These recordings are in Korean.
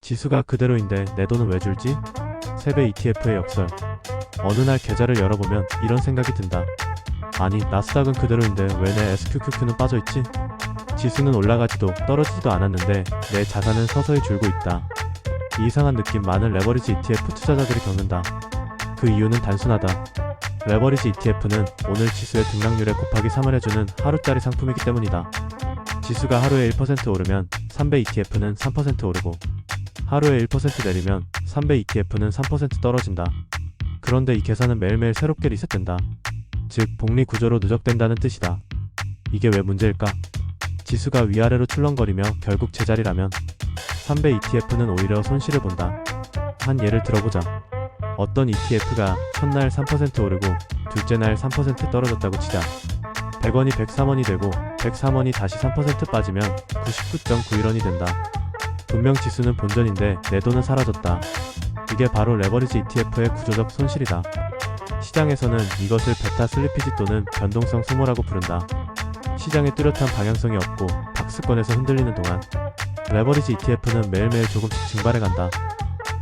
지수가 그대로인데 내 돈은 왜 줄지? 세배 ETF의 역설. 어느 날 계좌를 열어보면 이런 생각이 든다. 아니, 나스닥은 그대로인데 왜 내 SQQQ는 빠져있지? 지수는 올라가지도 떨어지지도 않았는데 내 자산은 서서히 줄고 있다. 이 이상한 느낌 많은 레버리지 ETF 투자자들이 겪는다. 그 이유는 단순하다. 레버리지 ETF는 오늘 지수의 등락률에 곱하기 3을 해주는 하루짜리 상품이기 때문이다. 지수가 하루에 1% 오르면 3배 ETF는 3% 오르고, 하루에 1% 내리면 3배 ETF는 3% 떨어진다. 그런데 이 계산은 매일매일 새롭게 리셋된다. 즉 복리 구조로 누적된다는 뜻이다. 이게 왜 문제일까? 지수가 위아래로 출렁거리며 결국 제자리라면 3배 ETF는 오히려 손실을 본다. 한 예를 들어보자. 어떤 ETF가 첫날 3% 오르고 둘째 날 3% 떨어졌다고 치자. 100원이 103원이 되고 103원이 다시 3% 빠지면 99.91원이 된다. 분명 지수는 본전인데 내 돈은 사라졌다. 이게 바로 레버리지 ETF의 구조적 손실이다. 시장에서는 이것을 베타 슬리피지 또는 변동성 소모라고 부른다. 시장에 뚜렷한 방향성이 없고 박스권에서 흔들리는 동안 레버리지 ETF는 매일매일 조금씩 증발해간다.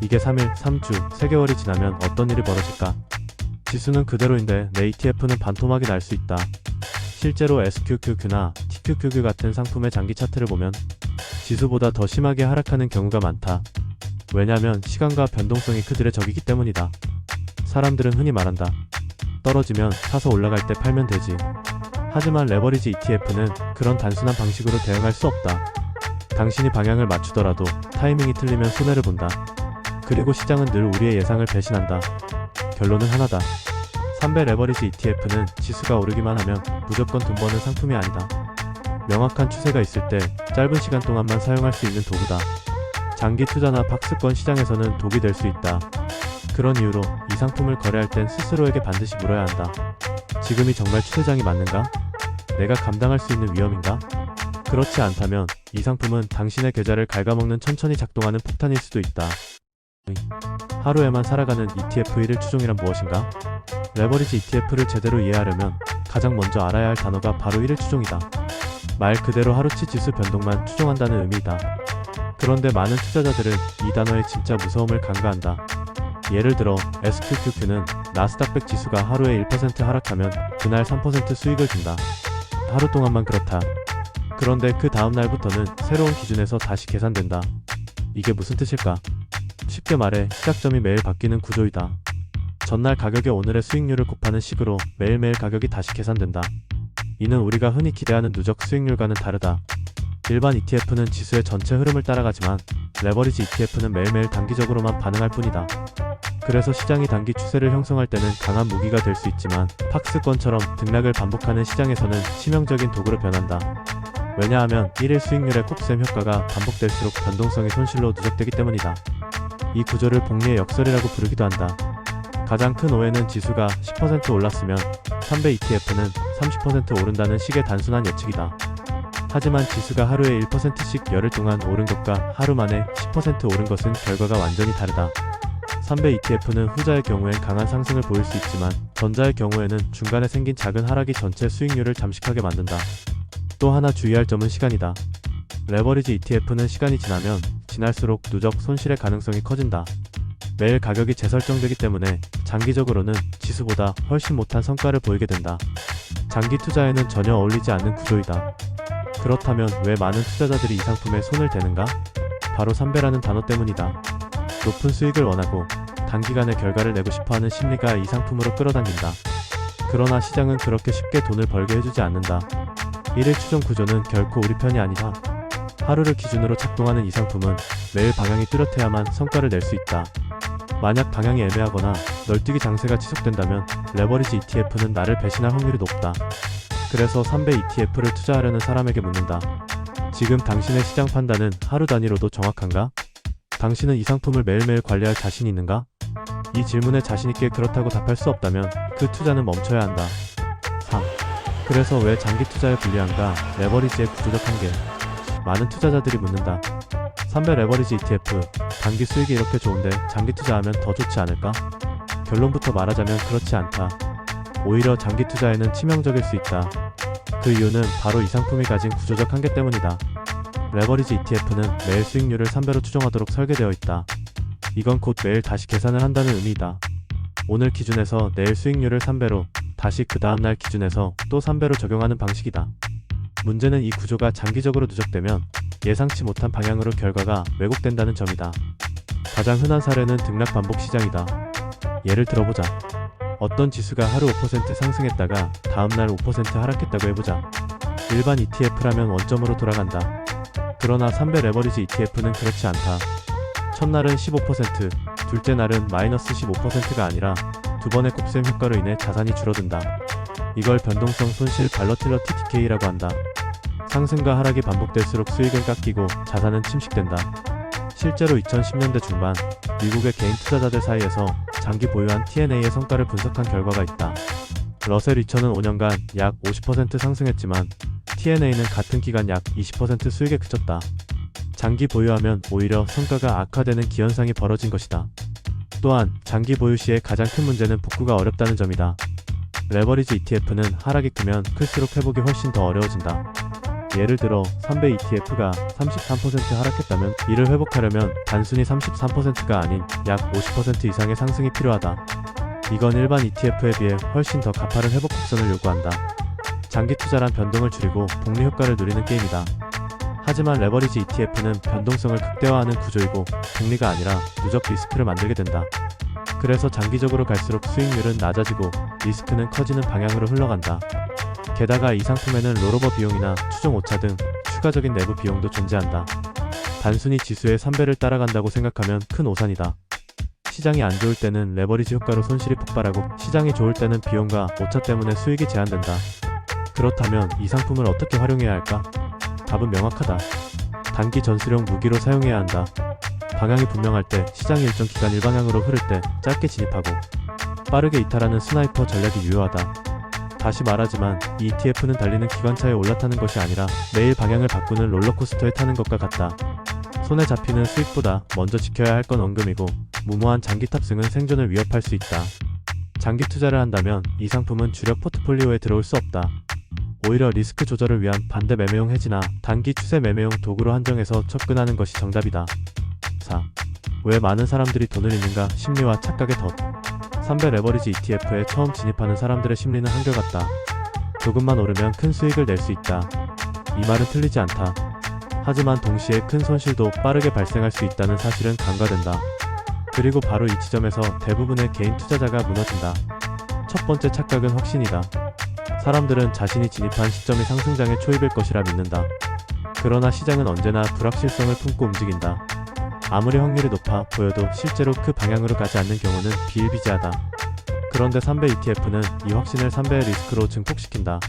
이게 3일, 3주, 3개월이 지나면 어떤 일이 벌어질까? 지수는 그대로인데 내 ETF는 반토막이 날 수 있다. 실제로 SQQQ나 TQQQ 같은 상품의 장기 차트를 보면 지수보다 더 심하게 하락하는 경우가 많다. 왜냐면 시간과 변동성이 그들의 적이기 때문이다. 사람들은 흔히 말한다. 떨어지면 사서 올라갈 때 팔면 되지. 하지만 레버리지 ETF는 그런 단순한 방식으로 대응할 수 없다. 당신이 방향을 맞추더라도 타이밍이 틀리면 손해를 본다. 그리고 시장은 늘 우리의 예상을 배신한다. 결론은 하나다. 3배 레버리지 ETF는 지수가 오르기만 하면 무조건 돈 버는 상품이 아니다. 명확한 추세가 있을 때 짧은 시간 동안만 사용할 수 있는 도구다. 장기 투자나 박스권 시장에서는 독이 될 수 있다. 그런 이유로 이 상품을 거래할 땐 스스로에게 반드시 물어야 한다. 지금이 정말 추세장이 맞는가? 내가 감당할 수 있는 위험인가? 그렇지 않다면 이 상품은 당신의 계좌를 갉아먹는 천천히 작동하는 폭탄일 수도 있다. 하루에만 살아가는 ETF 1일 추종이란 무엇인가? 레버리지 ETF를 제대로 이해하려면 가장 먼저 알아야 할 단어가 바로 1일 추종이다. 말 그대로 하루치 지수 변동만 추종한다는 의미이다. 그런데 많은 투자자들은 이 단어의 진짜 무서움을 간과한다. 예를 들어 SQQQ는 나스닥 100 지수가 하루에 1% 하락하면 그날 3% 수익을 준다. 하루 동안만 그렇다. 그런데 그 다음 날부터는 새로운 기준에서 다시 계산된다. 이게 무슨 뜻일까? 쉽게 말해 시작점이 매일 바뀌는 구조이다. 전날 가격에 오늘의 수익률을 곱하는 식으로 매일매일 가격이 다시 계산된다. 이는 우리가 흔히 기대하는 누적 수익률과는 다르다. 일반 ETF는 지수의 전체 흐름을 따라가지만 레버리지 ETF는 매일매일 단기적으로만 반응할 뿐이다. 그래서 시장이 단기 추세를 형성할 때는 강한 무기가 될 수 있지만 팍스권처럼 등락을 반복하는 시장에서는 치명적인 도구로 변한다. 왜냐하면 1일 수익률의 곱셈 효과가 반복될수록 변동성이 손실로 누적되기 때문이다. 이 구조를 복리의 역설이라고 부르기도 한다. 가장 큰 오해는 지수가 10% 올랐으면 3배 ETF는 30% 오른다는 식의 단순한 예측이다. 하지만 지수가 하루에 1%씩 열흘 동안 오른 것과 하루 만에 10% 오른 것은 결과가 완전히 다르다. 3배 ETF는 후자의 경우엔 강한 상승을 보일 수 있지만 전자의 경우에는 중간에 생긴 작은 하락이 전체 수익률을 잠식하게 만든다. 또 하나 주의할 점은 시간이다. 레버리지 ETF는 시간이 지나면 지날수록 누적 손실의 가능성이 커진다. 매일 가격이 재설정되기 때문에 장기적으로는 지수보다 훨씬 못한 성과를 보이게 된다. 장기 투자에는 전혀 어울리지 않는 구조이다. 그렇다면 왜 많은 투자자들이 이 상품에 손을 대는가? 바로 3배라는 단어 때문이다. 높은 수익을 원하고 단기간에 결과를 내고 싶어하는 심리가 이 상품으로 끌어당긴다. 그러나 시장은 그렇게 쉽게 돈을 벌게 해주지 않는다. 1일 추종 구조는 결코 우리 편이 아니다. 하루를 기준으로 작동하는 이 상품은 매일 방향이 뚜렷해야만 성과를 낼 수 있다. 만약 방향이 애매하거나 널뛰기 장세가 지속된다면 레버리지 ETF는 나를 배신할 확률이 높다. 그래서 3배 ETF를 투자하려는 사람에게 묻는다. 지금 당신의 시장 판단은 하루 단위로도 정확한가? 당신은 이 상품을 매일매일 관리할 자신이 있는가? 이 질문에 자신있게 그렇다고 답할 수 없다면 그 투자는 멈춰야 한다. 3. 그래서 왜 장기 투자에 불리한가? 레버리지의 구조적 한계. 많은 투자자들이 묻는다. 3배 레버리지 ETF, 단기 수익이 이렇게 좋은데 장기 투자하면 더 좋지 않을까? 결론부터 말하자면 그렇지 않다. 오히려 장기 투자에는 치명적일 수 있다. 그 이유는 바로 이 상품이 가진 구조적 한계 때문이다. 레버리지 ETF는 매일 수익률을 3배로 추정하도록 설계되어 있다. 이건 곧 매일 다시 계산을 한다는 의미이다. 오늘 기준에서 내일 수익률을 3배로, 다시 그 다음날 기준에서 또 3배로 적용하는 방식이다. 문제는 이 구조가 장기적으로 누적되면 예상치 못한 방향으로 결과가 왜곡된다는 점이다. 가장 흔한 사례는 등락 반복 시장이다. 예를 들어보자. 어떤 지수가 하루 5% 상승했다가 다음날 5% 하락했다고 해보자. 일반 ETF라면 원점으로 돌아간다. 그러나 3배 레버리지 ETF는 그렇지 않다. 첫날은 15%, 둘째 날은 마이너스 15%가 아니라 두 번의 곱셈 효과로 인해 자산이 줄어든다. 이걸 변동성 손실 발러틸러티 디케이라고 한다. 상승과 하락이 반복될수록 수익은 깎이고 자산은 침식된다. 실제로 2010년대 중반 미국의 개인 투자자들 사이에서 장기 보유한 T&A의 성과를 분석한 결과가 있다. 러셀 2000은 5년간 약 50% 상승했지만 T&A는 같은 기간 약 20% 수익에 그쳤다. 장기 보유하면 오히려 성과가 악화되는 기현상이 벌어진 것이다. 또한 장기 보유 시의 가장 큰 문제는 복구가 어렵다는 점이다. 레버리지 ETF는 하락이 크면 클수록 회복이 훨씬 더 어려워진다. 예를 들어 3배 ETF가 33% 하락했다면 이를 회복하려면 단순히 33%가 아닌 약 50% 이상의 상승이 필요하다. 이건 일반 ETF에 비해 훨씬 더 가파른 회복 곡선을 요구한다. 장기 투자란 변동을 줄이고 복리 효과를 누리는 게임이다. 하지만 레버리지 ETF는 변동성을 극대화하는 구조이고 복리가 아니라 누적 리스크를 만들게 된다. 그래서 장기적으로 갈수록 수익률은 낮아지고 리스크는 커지는 방향으로 흘러간다. 게다가 이 상품에는 롤오버 비용이나 추정 오차 등 추가적인 내부 비용도 존재한다. 단순히 지수의 3배를 따라간다고 생각하면 큰 오산이다. 시장이 안 좋을 때는 레버리지 효과로 손실이 폭발하고 시장이 좋을 때는 비용과 오차 때문에 수익이 제한된다. 그렇다면 이 상품을 어떻게 활용해야 할까? 답은 명확하다. 단기 전술용 무기로 사용해야 한다. 방향이 분명할 때, 시장이 일정 기간 일방향으로 흐를 때 짧게 진입하고 빠르게 이탈하는 스나이퍼 전략이 유효하다. 다시 말하지만 이 ETF는 달리는 기관차에 올라타는 것이 아니라 매일 방향을 바꾸는 롤러코스터에 타는 것과 같다. 손에 잡히는 수익보다 먼저 지켜야 할 건 원금이고 무모한 장기 탑승은 생존을 위협할 수 있다. 장기 투자를 한다면 이 상품은 주력 포트폴리오에 들어올 수 없다. 오히려 리스크 조절을 위한 반대 매매용 헤지나 단기 추세 매매용 도구로 한정해서 접근하는 것이 정답이다. 4. 왜 많은 사람들이 돈을 잃는가? 심리와 착각의 덫. 3배 레버리지 ETF에 처음 진입하는 사람들의 심리는 한결같다. 조금만 오르면 큰 수익을 낼 수 있다. 이 말은 틀리지 않다. 하지만 동시에 큰 손실도 빠르게 발생할 수 있다는 사실은 간과된다. 그리고 바로 이 지점에서 대부분의 개인 투자자가 무너진다. 첫 번째 착각은 확신이다. 사람들은 자신이 진입한 시점이 상승장의 초입일 것이라 믿는다. 그러나 시장은 언제나 불확실성을 품고 움직인다. 아무리 확률이 높아 보여도 실제로 그 방향으로 가지 않는 경우는 비일비재하다. 그런데 3배 ETF는 이 확신을 3배의 리스크로 증폭시킨다.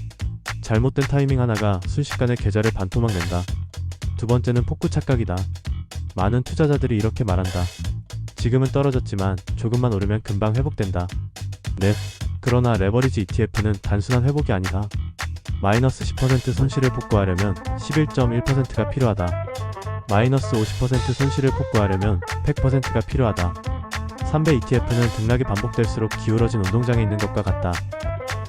잘못된 타이밍 하나가 순식간에 계좌를 반토막 낸다. 두 번째는 폭구 착각이다. 많은 투자자들이 이렇게 말한다. 지금은 떨어졌지만 조금만 오르면 금방 회복된다. 넷. 그러나 레버리지 ETF는 단순한 회복이 아니다. 마이너스 10% 손실을 복구하려면 11.1%가 필요하다. 마이너스 50% 손실을 복구하려면 100%가 필요하다. 3배 ETF는 등락이 반복될수록 기울어진 운동장에 있는 것과 같다.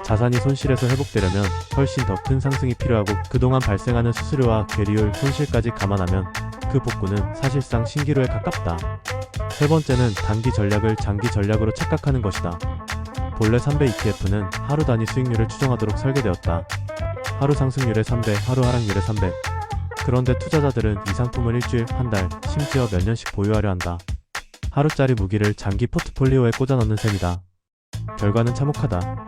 자산이 손실에서 회복되려면 훨씬 더 큰 상승이 필요하고 그동안 발생하는 수수료와 괴리율 손실까지 감안하면 그 복구는 사실상 신기루에 가깝다. 세 번째는 단기 전략을 장기 전략으로 착각하는 것이다. 본래 3배 ETF는 하루 단위 수익률을 추정하도록 설계되었다. 하루 상승률의 3배, 하루 하락률의 3배. 그런데 투자자들은 이 상품을 일주일, 한 달, 심지어 몇 년씩 보유하려 한다. 하루짜리 무기를 장기 포트폴리오에 꽂아 넣는 셈이다. 결과는 참혹하다.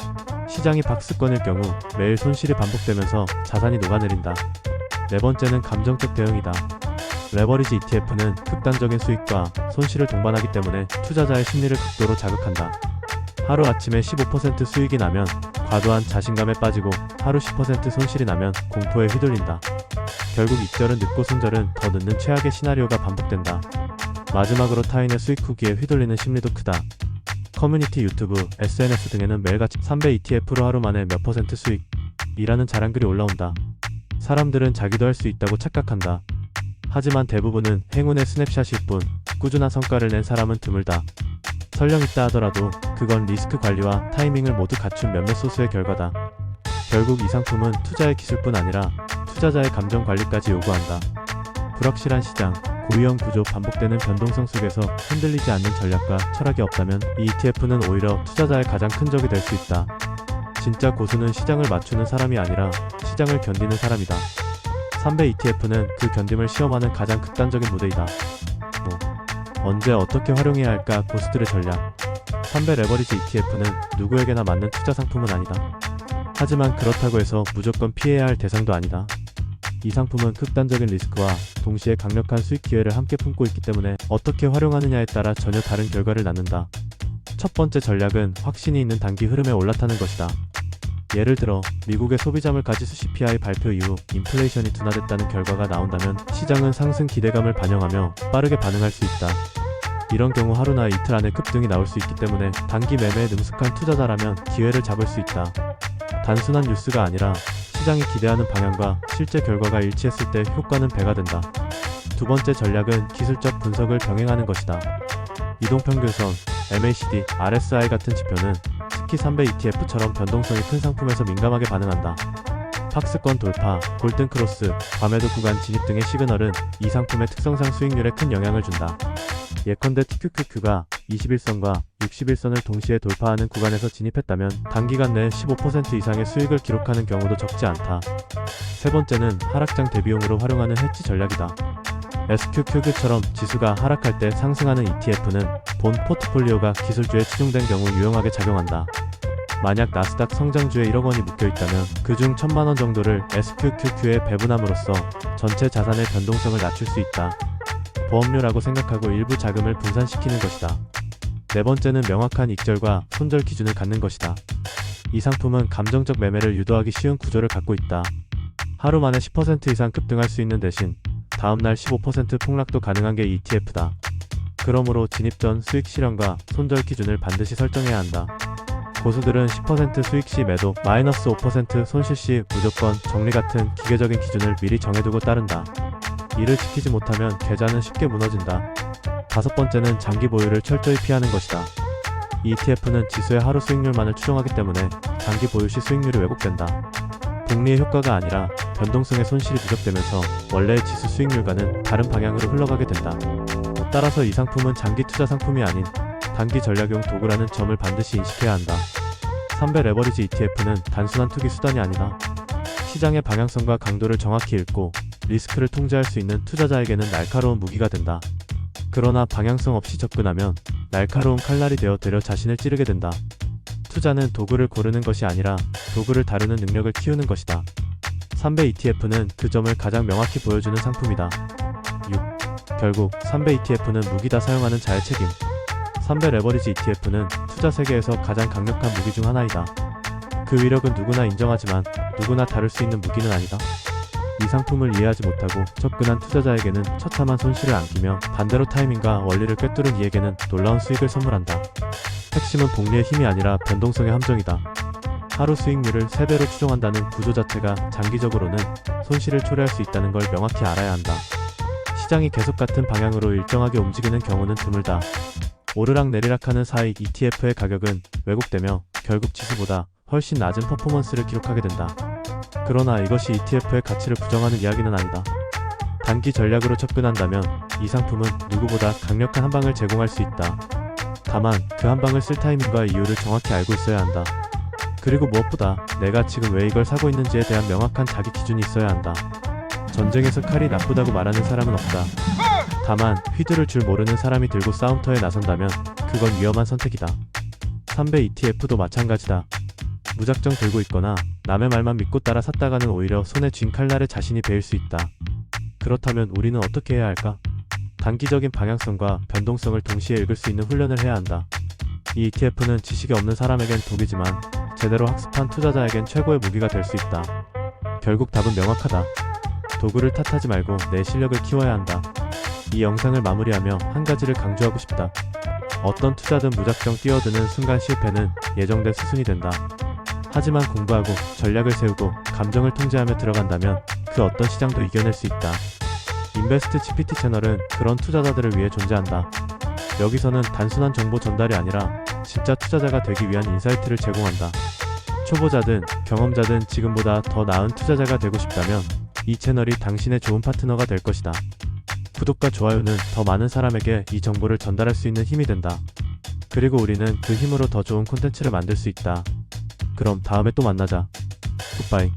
시장이 박스권일 경우 매일 손실이 반복되면서 자산이 녹아내린다. 네 번째는 감정적 대응이다. 레버리지 ETF는 극단적인 수익과 손실을 동반하기 때문에 투자자의 심리를 극도로 자극한다. 하루아침에 15% 수익이 나면 과도한 자신감에 빠지고 하루 10% 손실이 나면 공포에 휘둘린다. 결국 익절은 늦고 손절은 더 늦는 최악의 시나리오가 반복된다. 마지막으로 타인의 수익 후기에 휘둘리는 심리도 크다. 커뮤니티, 유튜브, SNS 등에는 매일같이 3배 ETF로 하루 만에 몇 퍼센트 수익이라는 자랑글이 올라온다. 사람들은 자기도 할 수 있다고 착각한다. 하지만 대부분은 행운의 스냅샷일 뿐 꾸준한 성과를 낸 사람은 드물다. 설령 있다 하더라도 그건 리스크 관리와 타이밍을 모두 갖춘 몇몇 소수의 결과다. 결국 이 상품은 투자의 기술뿐 아니라 투자자의 감정 관리까지 요구한다. 불확실한 시장, 고위험 구조, 반복되는 변동성 속에서 흔들리지 않는 전략과 철학이 없다면 이 ETF는 오히려 투자자의 가장 큰 적이 될 수 있다. 진짜 고수는 시장을 맞추는 사람이 아니라 시장을 견디는 사람이다. 3배 ETF는 그 견딤을 시험하는 가장 극단적인 무대이다. 언제 어떻게 활용해야 할까? 고수들의 전략. 3배 레버리지 ETF는 누구에게나 맞는 투자 상품은 아니다. 하지만 그렇다고 해서 무조건 피해야 할 대상도 아니다. 이 상품은 극단적인 리스크와 동시에 강력한 수익 기회를 함께 품고 있기 때문에 어떻게 활용하느냐에 따라 전혀 다른 결과를 낳는다. 첫 번째 전략은 확신이 있는 단기 흐름에 올라타는 것이다. 예를 들어 미국의 소비자물가지수 CPI 발표 이후 인플레이션이 둔화됐다는 결과가 나온다면 시장은 상승 기대감을 반영하며 빠르게 반응할 수 있다. 이런 경우 하루나 이틀 안에 급등이 나올 수 있기 때문에 단기 매매에 능숙한 투자자라면 기회를 잡을 수 있다. 단순한 뉴스가 아니라 시장이 기대하는 방향과 실제 결과가 일치했을 때 효과는 배가 된다. 두 번째 전략은 기술적 분석을 병행하는 것이다. 이동평균선, MACD, RSI 같은 지표는 특히 3배 ETF처럼 변동성이 큰 상품에서 민감하게 반응한다. 박스권 돌파, 골든크로스, 과매도 구간 진입 등의 시그널은 이 상품의 특성상 수익률에 큰 영향을 준다. 예컨대 TQQQ가 21선과 61선을 동시에 돌파하는 구간에서 진입했다면 단기간 내에 15% 이상의 수익을 기록하는 경우도 적지 않다. 세 번째는 하락장 대비용으로 활용하는 해지 전략이다. SQQQ처럼 지수가 하락할 때 상승하는 ETF는 본 포트폴리오가 기술주에 치중된 경우 유용하게 작용한다. 만약 나스닥 성장주에 1억 원이 묶여있다면 그중 1,000만 원 정도를 SQQQ에 배분함으로써 전체 자산의 변동성을 낮출 수 있다. 보험료라고 생각하고 일부 자금을 분산시키는 것이다. 네 번째는 명확한 익절과 손절 기준을 갖는 것이다. 이 상품은 감정적 매매를 유도하기 쉬운 구조를 갖고 있다. 하루 만에 10% 이상 급등할 수 있는 대신 다음날 15% 폭락도 가능한 게 ETF다. 그러므로 진입 전 수익 실현과 손절 기준을 반드시 설정해야 한다. 고수들은 10% 수익 시 매도, 마이너스 5% 손실 시 무조건 정리 같은 기계적인 기준을 미리 정해두고 따른다. 이를 지키지 못하면 계좌는 쉽게 무너진다. 다섯 번째는 장기 보유를 철저히 피하는 것이다. ETF는 지수의 하루 수익률만을 추정하기 때문에 장기 보유 시 수익률이 왜곡된다. 복리의 효과가 아니라 변동성의 손실이 누적되면서 원래의 지수 수익률과는 다른 방향으로 흘러가게 된다. 따라서 이 상품은 장기 투자 상품이 아닌 단기 전략용 도구라는 점을 반드시 인식해야 한다. 3배 레버리지 ETF는 단순한 투기 수단이 아니다. 시장의 방향성과 강도를 정확히 읽고 리스크를 통제할 수 있는 투자자에게는 날카로운 무기가 된다. 그러나 방향성 없이 접근하면 날카로운 칼날이 되어 되려 자신을 찌르게 된다. 투자는 도구를 고르는 것이 아니라 도구를 다루는 능력을 키우는 것이다. 3배 ETF는 그 점을 가장 명확히 보여주는 상품이다. 6. 결국 3배 ETF는 무기다 사용하는 자의 책임. 3배 레버리지 ETF는 투자 세계에서 가장 강력한 무기 중 하나이다. 그 위력은 누구나 인정하지만 누구나 다룰 수 있는 무기는 아니다. 이 상품을 이해하지 못하고 접근한 투자자에게는 처참한 손실을 안기며 반대로 타이밍과 원리를 꿰뚫은 이에게는 놀라운 수익을 선물한다. 핵심은 복리의 힘이 아니라 변동성의 함정이다. 하루 수익률을 3배로 추정한다는 구조 자체가 장기적으로는 손실을 초래할 수 있다는 걸 명확히 알아야 한다. 시장이 계속 같은 방향으로 일정하게 움직이는 경우는 드물다. 오르락 내리락하는 사이 ETF의 가격은 왜곡되며 결국 지수보다 훨씬 낮은 퍼포먼스를 기록하게 된다. 그러나 이것이 ETF의 가치를 부정하는 이야기는 아니다. 단기 전략으로 접근한다면 이 상품은 누구보다 강력한 한방을 제공할 수 있다. 다만 그 한방을 쓸 타이밍과 이유를 정확히 알고 있어야 한다. 그리고 무엇보다 내가 지금 왜 이걸 사고 있는지에 대한 명확한 자기 기준이 있어야 한다. 전쟁에서 칼이 나쁘다고 말하는 사람은 없다. 다만 휘두를 줄 모르는 사람이 들고 싸움터에 나선다면 그건 위험한 선택이다. 3배 ETF도 마찬가지다. 무작정 들고 있거나 남의 말만 믿고 따라 샀다가는 오히려 손에 쥔 칼날에 자신이 베일 수 있다. 그렇다면 우리는 어떻게 해야 할까? 단기적인 방향성과 변동성을 동시에 읽을 수 있는 훈련을 해야 한다. 이 ETF는 지식이 없는 사람에겐 독이지만 제대로 학습한 투자자에겐 최고의 무기가 될 수 있다. 결국 답은 명확하다. 도구를 탓하지 말고 내 실력을 키워야 한다. 이 영상을 마무리하며 한 가지를 강조하고 싶다. 어떤 투자든 무작정 뛰어드는 순간 실패는 예정된 수순이 된다. 하지만 공부하고 전략을 세우고 감정을 통제하며 들어간다면 그 어떤 시장도 이겨낼 수 있다. 인베스트 GPT 채널은 그런 투자자들을 위해 존재한다. 여기서는 단순한 정보 전달이 아니라 진짜 투자자가 되기 위한 인사이트를 제공한다. 초보자든 경험자든 지금보다 더 나은 투자자가 되고 싶다면 이 채널이 당신의 좋은 파트너가 될 것이다. 구독과 좋아요는 더 많은 사람에게 이 정보를 전달할 수 있는 힘이 된다. 그리고 우리는 그 힘으로 더 좋은 콘텐츠를 만들 수 있다. 그럼 다음에 또 만나자. 굿바이.